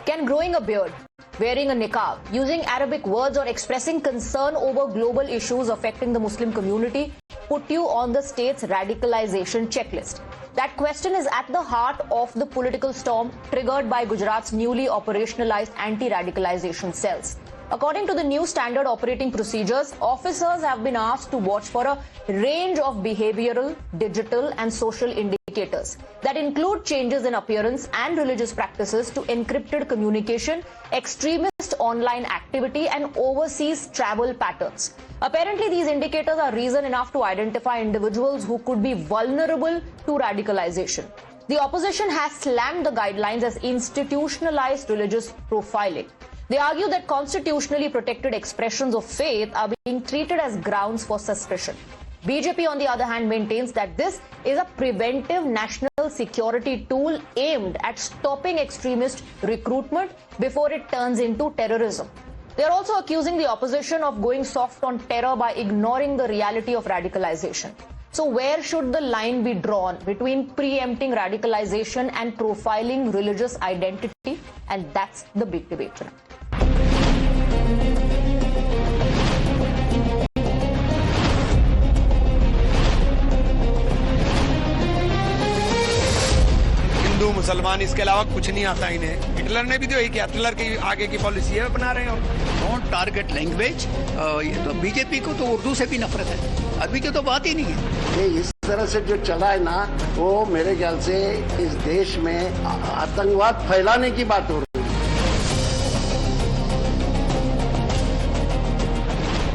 Can growing a beard, wearing a niqab, using Arabic words or expressing concern over global issues affecting the Muslim community put you on the state's radicalization checklist? That question is at the heart of the political storm triggered by Gujarat's newly operationalized anti-radicalization cells. According to the new standard operating procedures, officers have been asked to watch for a range of behavioral, digital and social indicators that include changes in appearance and religious practices to encrypted communication, extremist online activity and overseas travel patterns. Apparently, these indicators are reason enough to identify individuals who could be vulnerable to radicalization. The opposition has slammed the guidelines as institutionalized religious profiling. They argue that constitutionally protected expressions of faith are being treated as grounds for suspicion. BJP, on the other hand, maintains that this is a preventive national security tool aimed at stopping extremist recruitment before it turns into terrorism. They are also accusing the opposition of going soft on terror by ignoring the reality of radicalization. So where should the line be drawn between preempting radicalization and profiling religious identity? And that's the big debate tonight. Hindu मुसलमान इसके अलावा कुछ नहीं आता इन्हें। Hitler ने भी तो यही किया, हिटलर की आगे की पॉलिसी है अपना रहे हो। Don't target language. ये तो बीजेपी को तो उर्दू से भी नफरत है, अरबी की तो बात ही नहीं है। ये इस तरह से जो चला है ना, वो मेरे ख्याल से इस देश में आतंकवाद फैलाने की बात हो रही है।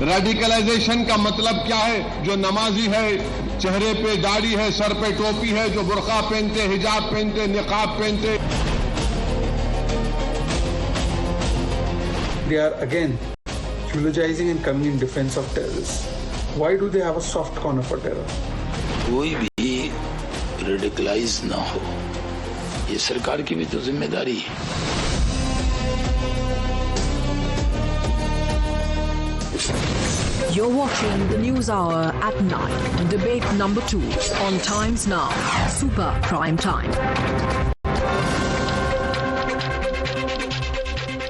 रेडिकलाइजेशन का मतलब क्या है? जो नमाजी है, चेहरे पे दाढ़ी है, सर पे टोपी है, जो बुर्का पहनते, हिजाब पहनते, निकाब पहनते। They are again eulogizing and coming in defense of terrorists. Why do they have a soft corner for terror? कोई भी रेडिकलाइज ना हो, ये सरकार की भी तो जिम्मेदारी है। You're watching the News Hour at 9, debate number 2 on Times Now, Super Prime Time.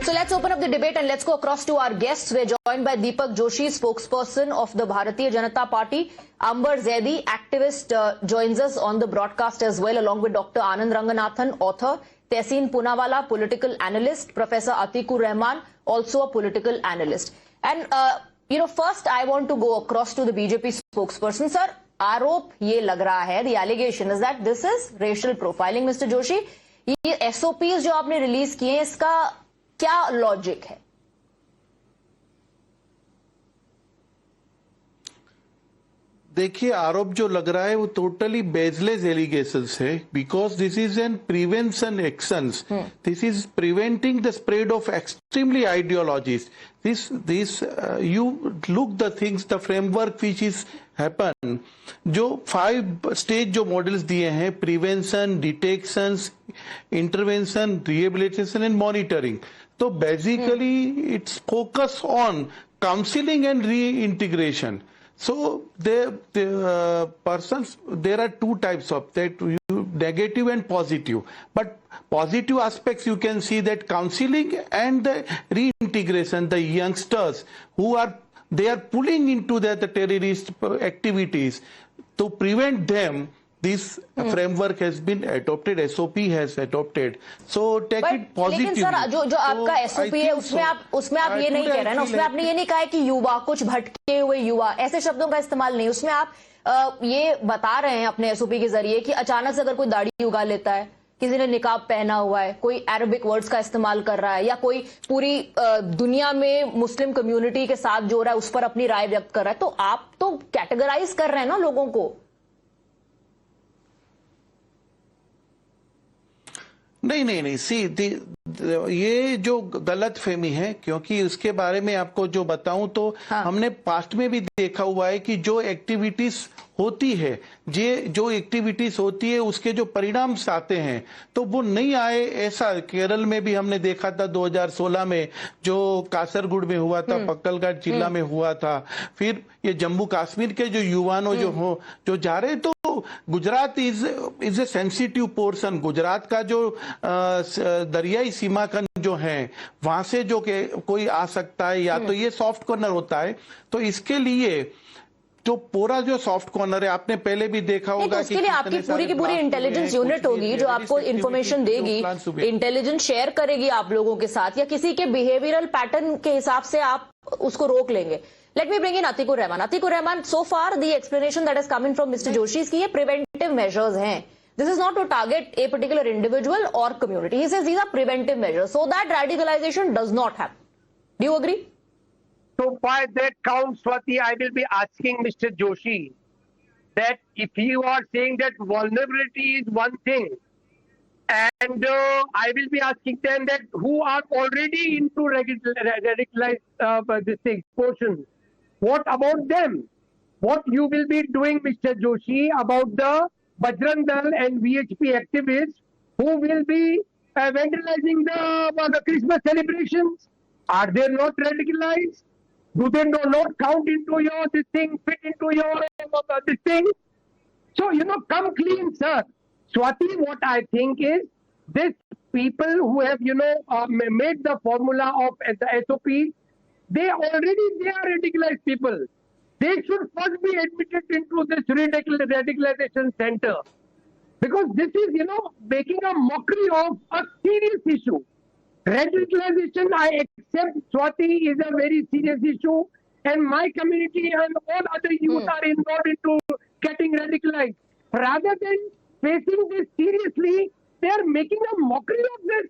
So let's open up the debate and let's go across to our guests. We're joined by Deepak Joshi, spokesperson of the Bharatiya Janata Party. Amber Zaidi, activist, joins us on the broadcast as well, along with Dr. Anand Ranganathan, author. Tehseen Poonawalla, political analyst. Professor Atikur Rahman, also a political analyst. And first I want to go across to the BJP spokesperson. Sir, आरोप ये लग रहा है, the allegation is that this is racial profiling, Mr. Joshi. ये SOPs जो आपने release किए हैं, इसका क्या लॉजिक है? देखिए, आरोप जो लग रहा है वो टोटली बेसलेस एलिगेशंस है, because this is an prevention actions. This is preventing the spread of extremely ideologies. This you look the things, the framework which is happen, जो 5 स्टेज जो मॉडल्स दिए हैं, prevention, detection, intervention, rehabilitation and monitoring. तो basically it's focus on counselling and reintegration. So persons, there are 2 types of that, negative and positive. But positive aspects you can see that counseling and the reintegration, the youngsters who they are pulling into the terrorist activities, to prevent them. This framework has been adopted, SOP has adopted. So take it positively. लेकिन sir, जो आपका SOP है, उसमें आप ये नहीं कह रहे हैं ना, उसमें आपने ये नहीं कहा है कि युवा, कुछ भटके हुए युवा, ऐसे शब्दों का इस्तेमाल नहीं. उसमें आप ये बता रहे हैं अपने SOP के जरिए कि अचानक से अगर कोई दाढ़ी उगा लेता है, किसी ने निकाब पहना हुआ है, कोई अरबिक वर्ड्स का इस्तेमाल कर रहा है, या कोई पूरी दुनिया में मुस्लिम कम्युनिटी के साथ जो रहा है उस पर अपनी राय व्यक्त कर रहा है, तो आप तो कैटेगराइज कर रहे हैं ना लोगों को. नहीं सी, ये जो गलत फहमी है, क्योंकि उसके बारे में आपको जो बताऊं तो हमने पास्ट में भी देखा हुआ है कि जो एक्टिविटीज होती है, जो एक्टिविटीज होती है उसके जो परिणाम आते हैं तो वो नहीं आए. ऐसा केरल में भी हमने देखा था 2016 में, जो कासरगुड में हुआ था, पक्कलघाट जिला में हुआ था. फिर ये जम्मू कश्मीर के जो युवानों जो जा रहे, तो Gujarat is a sensitive portion. Gujarat का जो दरियाई सीमाकन जो है वहां से जो कोई आ सकता है, या तो ये सॉफ्ट कॉर्नर होता है। तो इसके लिए जो पूरा जो सॉफ्ट कॉर्नर है, आपने पहले भी देखा होगा उसके लिए आपकी पूरी की पूरी इंटेलिजेंस यूनिट होगी जो आपको इन्फॉर्मेशन देगी, इंटेलिजेंस शेयर करेगी आप लोगों के साथ, या किसी के बिहेवियरल पैटर्न के हिसाब से आप उसको रोक लेंगे। Let me bring in Atiqur Rahman. Atiqur Rahman, so far the explanation that is coming from mister Joshi की ये प्रिवेंटिव मेजर्स हैं। This is not to target a particular individual or community. He says these are preventive measures so that radicalization does not happen. Do you agree? So by that count, Swati, I will be asking Mr. Joshi that if you are saying that vulnerability is one thing, and I will be asking them that who are already into radicalized this thing, portion, what about them? What you will be doing, Mr. Joshi, about the Bajrang Dal and VHP activists who will be vandalizing the Christmas celebrations? Are they not radicalized? Do they not count into your this thing, fit into your this thing? So, come clean, sir. Swati, what I think is, these people who have, made the formula of the SOP, they are radicalized people. They should first be admitted into this radicalization center. Because this is, making a mockery of a serious issue. Radicalization, I accept, Swati, is a very serious issue. And my community and all other youth are involved into getting radicalized. Rather than facing this seriously, they are making a mockery of this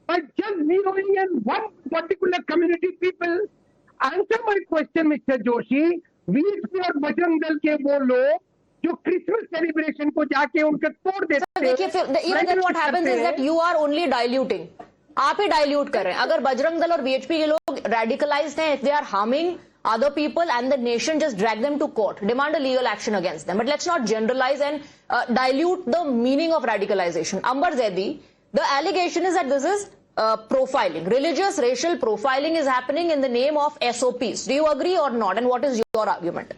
by just zeroing in one particular community people. Answer my question, Mr. Joshi. VHP और बजरंग दल के वो लोग जो Christmas celebration को जाके उनके तोड़ देते हैं। देखिए, even then what happens is that you are only diluting. आप ही डाइल्यूट कर रहे हैं। अगर बजरंग दल और VHP के लोग radicalized हैं, if they are harming other people and the nation just drag them to court, demand a legal action against them. But let's not generalize and dilute the meaning of radicalization. Ambar Zaidi, the allegation is that this is profiling. Religious, racial profiling is happening in the name of SOPs. Do you agree or not? And what is your argument?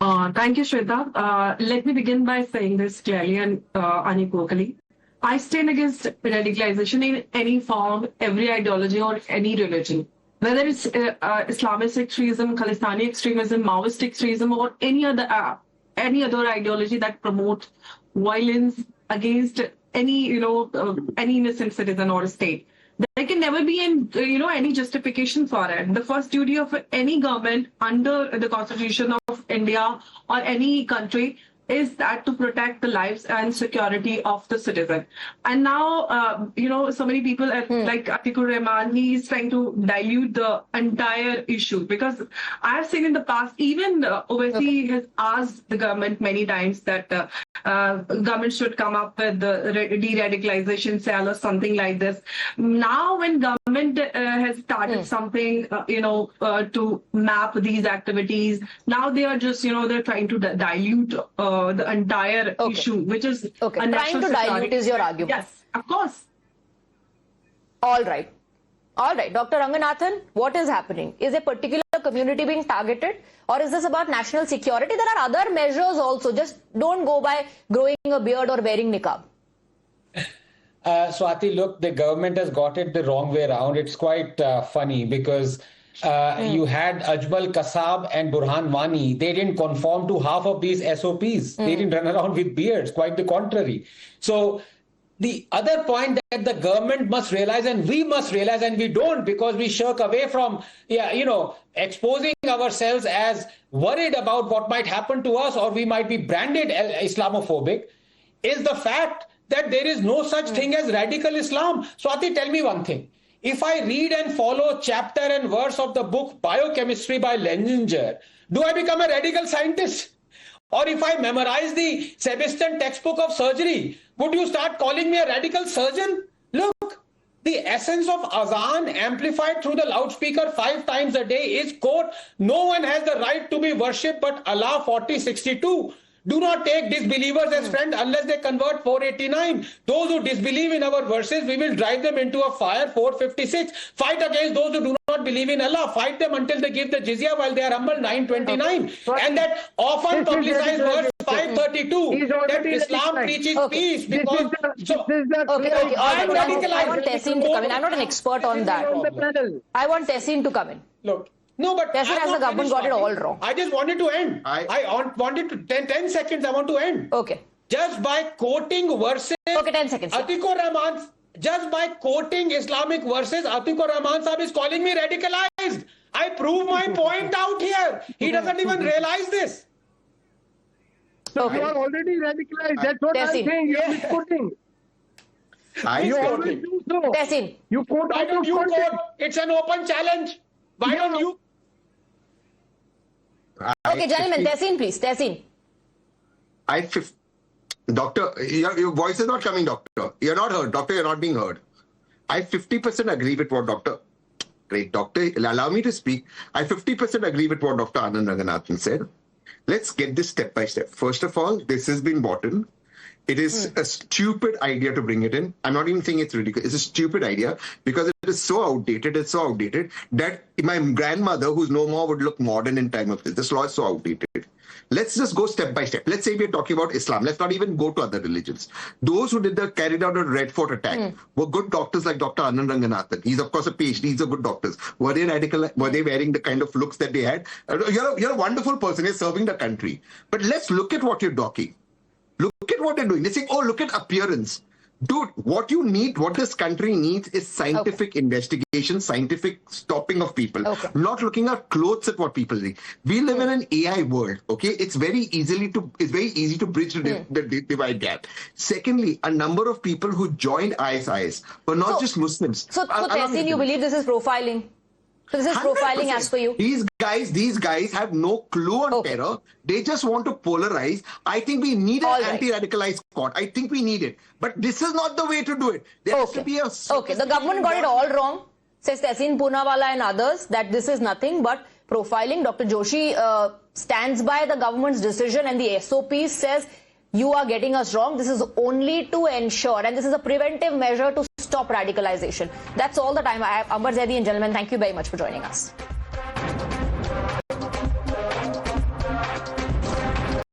Thank you, Shweta. Let me begin by saying this clearly and unequivocally. I stand against radicalization in any form, every ideology or any religion. Whether it's Islamist extremism, Khalistani extremism, Maoist extremism, or any other ideology that promotes violence against any, any innocent citizen or state. There can never be any justification for it. The first duty of any government under the Constitution of India or any country is that to protect the lives and security of the citizen. And now, so many people like Atikur Rahman, he is trying to dilute the entire issue, because I have seen in the past, even Owaisi has asked the government many times that government should come up with the de-radicalization cell or something like this. Now, when government has started something, to map these activities, now they are just, they're trying to dilute the entire issue, which is trying to dilute is your argument. Yes, of course. All right. Dr. Ranganathan, what is happening? Is a particular community being targeted, or is this about national security? There are other measures also. Just don't go by growing a beard or wearing niqab. Swati, look, the government has got it the wrong way around. It's quite funny because you had Ajmal Kasab and Burhan Wani. They didn't conform to half of these SOPs. They didn't run around with beards, quite the contrary. So the other point that the government must realize, and we must realize, and we don't because we shirk away from, exposing ourselves as worried about what might happen to us, or we might be branded Islamophobic, is the fact that there is no such thing as radical Islam. Swati, tell me one thing. If I read and follow chapter and verse of the book Biochemistry by Lenzinger, do I become a radical scientist? Or if I memorize the Sebastian textbook of surgery, would you start calling me a radical surgeon? Look, the essence of azan amplified through the loudspeaker 5 times a day is, quote, no one has the right to be worshipped but Allah 4062. Do not take disbelievers as friends unless they convert 489. Those who disbelieve in our verses, we will drive them into a fire 456. Fight against those who do not believe in Allah. Fight them until they give the jizya while they are humble 929. And that often publicized verse 532 He's that already Islam radicalized. preaches Okay. peace This because is the Okay, clear- okay, all I am right. radicalized. I want Tessin to come in. I'm not an expert on that. on the panel. I want Tessin to come in. Look, no, but Tessin, I'm has not the government finished got it all talking. wrong? I just wanted to end. I wanted to 10 seconds. I want to end. Okay. Just by quoting verses. Okay, 10 seconds. Yeah. Atikur Rahman, just by quoting Islamic verses, Atikur Rahman Sahib is calling me radicalized. I prove my point out here. He doesn't even realize this. So you are already radicalized. That's what Tessin. I'm saying. You are misquoting. You always do so. Tessin. You quote Why out don't of you context. quote? It's an open challenge. Why don't you? Okay, gentlemen, Tessin, please. Tessin. Doctor, your voice is not coming, doctor. You're not heard. Doctor, you're not being heard. I 50% agree with what Dr. Great, doctor. Allow me to speak. I 50% agree with what Dr. Anand Ranganathan said. Let's get this step by step. First of all, this has been bought in. It is a stupid idea to bring it in. I'm not even saying it's ridiculous. It's a stupid idea because it is so outdated. It's so outdated that my grandmother, who's no more, would look modern in time of this. This law is so outdated. Let's just go step by step. Let's say we're talking about Islam. Let's not even go to other religions. Those who carried out a Red Fort attack were good doctors like Dr. Anand Ranganathan. He's of course a PhD. These are good doctors. Were they radical? Were they wearing the kind of looks that they had? You're a wonderful person. You're serving the country. But let's look at what you're talking. Look at what they're doing. They're saying, oh, look at appearance. Dude, what you need, what this country needs is scientific investigation, scientific stopping of people, not looking at clothes at what people think. We live in an AI world, okay? It's very easy to bridge the divide gap. Secondly, a number of people who joined ISIS were not just Muslims. So Tessin, you believe this is profiling? So this is 100%. profiling as per you? These guys have no clue on terror. They just want to polarize. I think we need an anti-radicalized squad. I think we need it. But this is not the way to do it. There has to be a... Okay, the government got it all wrong, says Tessin Poonawalla and others, that this is nothing but profiling. Dr. Joshi stands by the government's decision and the SOP says, you are getting us wrong. This is only to ensure, and this is a preventive measure to stop radicalization. That's all the time I have. Amber Zaidi and gentlemen, thank you very much for joining us.